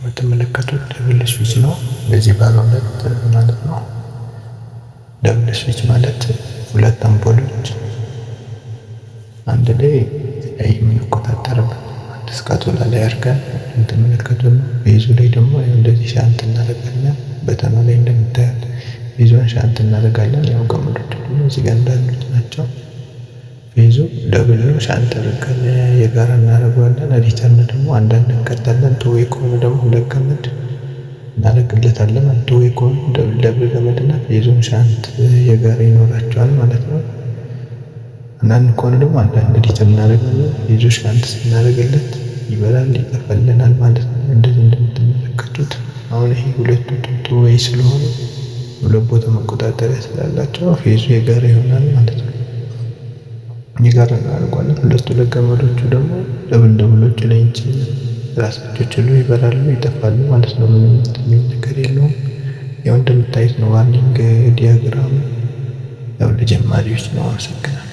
የምትመለከቱት ደብል ስዊች ነው። እንደዚህ ባለ ሁለት ማለት ነው። ደብል ስዊች ማለት ሁለት አምፖሎች አንድ ላይ የምንቆጣጠርበት አንድ ስካቶላ ላይ አድርገን የምትመለከቱት ነው። ቤዙ ላይ ደግሞ እንደዚህ ሻንት እናደርጋለን። በተኑ ላይ እንደምታዩት ቤዙን ሻንት እናደርጋለን። ያው ገመዶች ደግሞ እዚህ ጋር እንዳሉት ናቸው። ቤዙ ደብል ነው። ሻንት አድርገን የጋራ እናደርገዋለን። ሪተርን ደግሞ አንዳንድ እንቀጣለን። ቱዌይ ከሆነ ደግሞ ሁለት ገመድ እናደርግለታለን። ቱዌይ ከሆነ ደብል ገመድና ቤዙን ሻንት የጋራ ይኖራቸዋል ማለት ነው። አንዳንድ ከሆነ ደግሞ አንዳንድ ሪተርን እናደርጋለን። ቤዙ ሻንት ስናደርግለት ይበራል፣ ይጠፋልናል ማለት ነው። እንደዚህ እንደምትመለከቱት አሁን ይሄ ሁለቱ ቱዌይ ስለሆነ ሁለት ቦታ መቆጣጠሪያ ስላላቸው ፌዙ የጋራ ይሆናል ማለት ነው። የጋራ እናደርገዋለን። ሁለቱ ገመዶቹ ደግሞ ደብሎቹ ላይ ራሳቸው ችሎ ይበራሉ፣ ይጠፋሉ ማለት ነው። ምንም የሚል ነገር የለውም። ያው እንደምታዩት ነው ዋርኒንግ ዲያግራሙ። ያው ለጀማሪዎች ነው። አመሰግናለሁ።